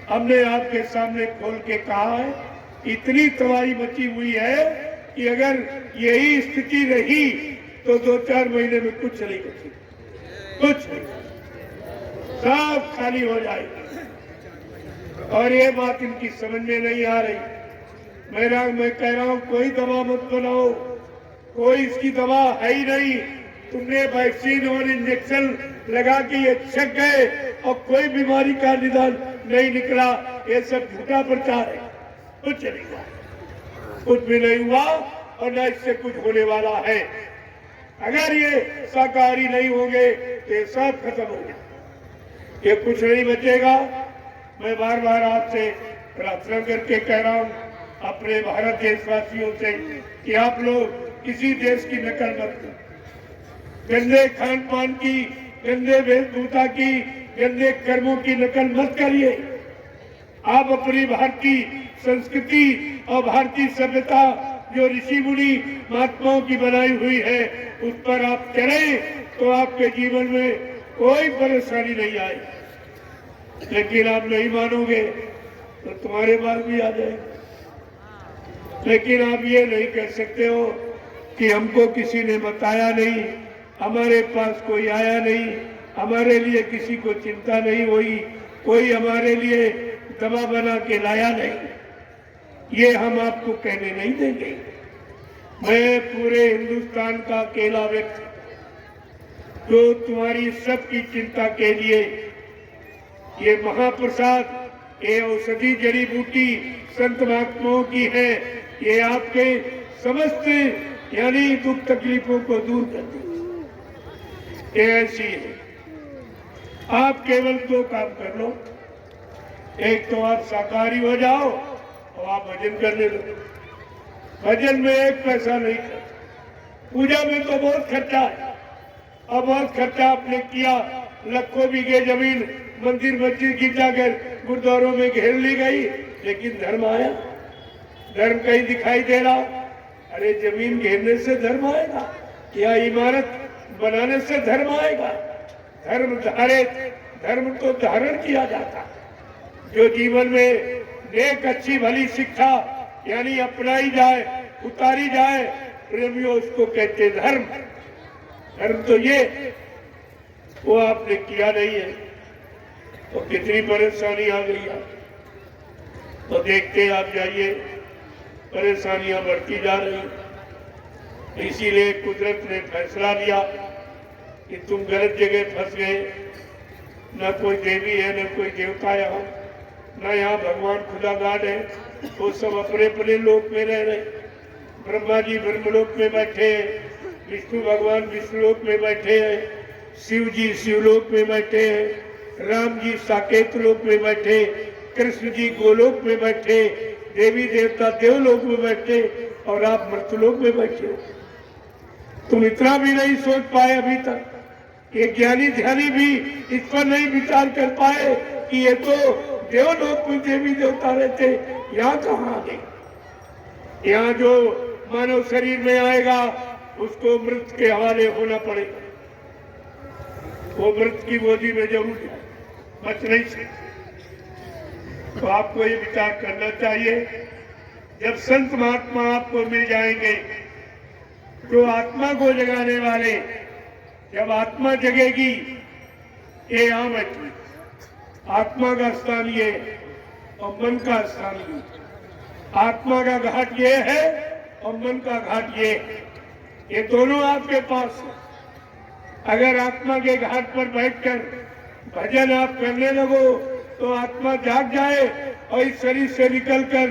हमने आपके सामने खोल के कहा है, इतनी तबाही मची हुई है कि अगर यही स्थिति रही तो 2-4 महीने में कुछ नहीं बची, कुछ नहीं, सब खाली हो जाएगी। और ये बात इनकी समझ में नहीं आ रही। मैं कह रहा हूं, कोई दवा मत बनाओ, कोई इसकी दवा है ही नहीं। तुमने वैक्सीन और इंजेक्शन लगा के ये छक गए और कोई बीमारी का निदान नहीं निकला। ये सब झूठा प्रचार है, कुछ नहीं हुआ, कुछ भी नहीं हुआ और न इससे कुछ होने वाला है। अगर ये शाकाहारी नहीं होंगे तो ये सब खत्म हो गया, ये कुछ नहीं बचेगा। मैं बार बार आपसे प्रार्थना करके कह रहा हूं, अपने भारत देशवासियों से, कि आप लोग किसी देश की नकल मत करो। गंदे खान पान की, गंदे वेशभूषा की, गंदे कर्मों की नकल मत करिए। आप अपनी भारतीय संस्कृति और भारतीय सभ्यता जो ऋषि मुनि महात्माओं की बनाई हुई है उस पर आप चलें तो आपके जीवन में कोई परेशानी नहीं आएगी। लेकिन आप नहीं मानोगे तो तुम्हारे पास भी आ जाएगा। लेकिन आप ये नहीं कह सकते हो कि हमको किसी ने बताया नहीं, हमारे पास कोई आया नहीं, हमारे लिए किसी को चिंता नहीं हुई, कोई हमारे लिए दवा बना के लाया नहीं। ये हम आपको कहने नहीं देंगे। मैं पूरे हिंदुस्तान का अकेला व्यक्ति जो तुम्हारी सबकी चिंता के लिए ये महाप्रसाद, ये औषधि जड़ी बूटी संत महात्माओं की है, ये आपके समस्त यानी दुख तकलीफों को दूर करती है। ये ऐसी है। आप केवल 2 काम कर लो। एक तो आप शाकाहारी हो जाओ और आप भजन करने लगो। भजन में 1 पैसा नहीं खर्च। पूजा में तो बहुत खर्चा है और बहुत खर्चा आपने किया। लाखों बीघे जमीन मंदिर मस्जिद गिरजाघर गुरुद्वारों में घेर ली गई, लेकिन धर्म आया? धर्म कहीं दिखाई दे रहा? अरे जमीन घेरने से धर्म आएगा या इमारत बनाने से धर्म आएगा? धर्म तो धारण किया जाता। जो जीवन में नेक अच्छी भली शिक्षा यानी अपनाई जाए, उतारी जाए, प्रेमियों उसको कहते धर्म। धर्म तो ये वो आपने किया नहीं है तो कितनी परेशानी आ गई है। तो देखते आप जाइए, परेशानियां बढ़ती जा रही। इसीलिए कुदरत ने फैसला लिया कि तुम गलत जगह फंस गए। न कोई देवी है, न कोई देवता यहाँ, न यहाँ भगवान खुदा गाड है। वो सब अपने अपने लोक में रह रहे। ब्रह्मा जी ब्रह्मलोक में बैठे हैं, विष्णु भगवान विष्णुलोक में बैठे हैं, शिव जी शिवलोक में बैठे हैं, राम जी साकेत लोक में बैठे, कृष्ण जी गोलोक में बैठे, देवी देवता देवलोक में बैठे और आप मृतलोक में बैठे हो। तुम इतना भी नहीं सोच पाए अभी तक। ये ज्ञानी ध्यानी भी इस पर नहीं विचार कर पाए कि ये तो देवलोक में देवी देवता रहते, यहाँ कहाँ आ गए। यहाँ जो मानव शरीर में आएगा उसको मृत के हवाले होना पड़ेगा। वो मृत की गोदी में जरूर है, बच नहीं सकते। तो आपको ये विचार करना चाहिए, जब संत महात्मा आपको मिल जाएंगे जो आत्मा को जगाने वाले, जब आत्मा जगेगी ये यहाँ बैठी, आत्मा का स्थान ये और मन का स्थान ये। आत्मा का घाट ये है और मन का घाट ये है। ये दोनों आपके पास है। अगर आत्मा के घाट पर बैठकर भजन आप करने लगो तो आत्मा जाग जाए और इस शरीर से निकलकर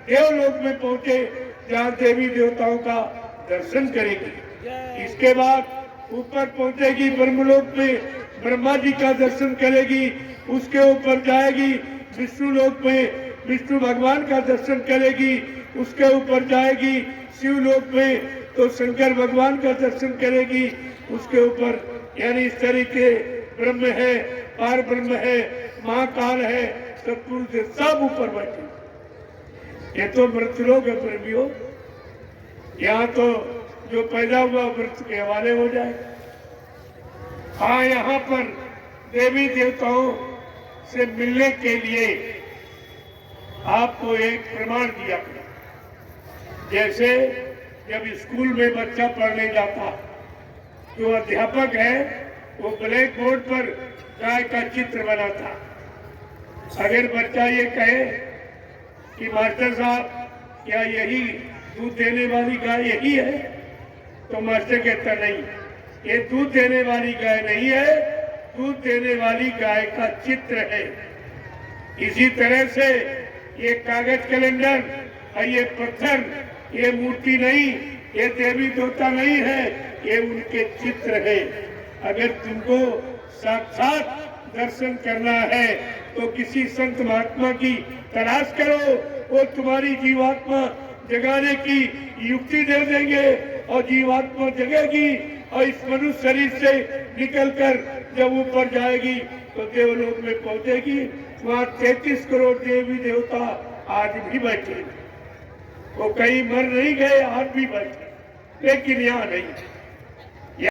देवलोक में पहुंचे जहाँ देवी देवताओं का दर्शन करेगी। इसके बाद ऊपर पहुंचेगी ब्रह्मलोक में, ब्रह्मा जी का दर्शन करेगी। उसके ऊपर जाएगी विष्णु लोक में, विष्णु भगवान का दर्शन करेगी। उसके ऊपर जाएगी शिवलोक में तो शंकर भगवान का दर्शन करेगी। उसके ऊपर यानी इस तरीके ब्रह्म है, पार ब्रह्म है, महाकाल है, सतपुरुष से सब ऊपर बैठे। ये तो मृतलोक है प्रेमियों। यहाँ तो जो पैदा हुआ मृत्यु के हवाले हो जाए। हाँ, यहाँ पर देवी देवताओं से मिलने के लिए आपको एक प्रमाण दिया गया। जैसे जब स्कूल में बच्चा पढ़ने जाता, जो अध्यापक है वो ब्लैक बोर्ड पर गाय का चित्र बनाता। अगर बच्चा ये कहे कि मास्टर साहब क्या यही दूध देने वाली गाय यही है, तो मास्टर कहता नहीं, ये दूध देने वाली गाय नहीं है, दूध देने वाली गाय का चित्र है। इसी तरह से ये कागज कैलेंडर और ये पत्थर, ये मूर्ति नहीं, ये देवी देवता नहीं है, ये उनके चित्र है। अगर तुमको साक्षात दर्शन करना है तो किसी संत महात्मा की तलाश करो, वो तुम्हारी जीवात्मा जगाने की युक्ति दे देंगे और जीवात्मा जगेगी और इस मनुष्य शरीर से निकलकर जब ऊपर जाएगी तो देवलोक में पहुंचेगी। वहाँ 33 करोड़ देवी देवता आज भी बैठे, वो कहीं मर नहीं गए, आज भी बैठे, लेकिन यहाँ नहीं।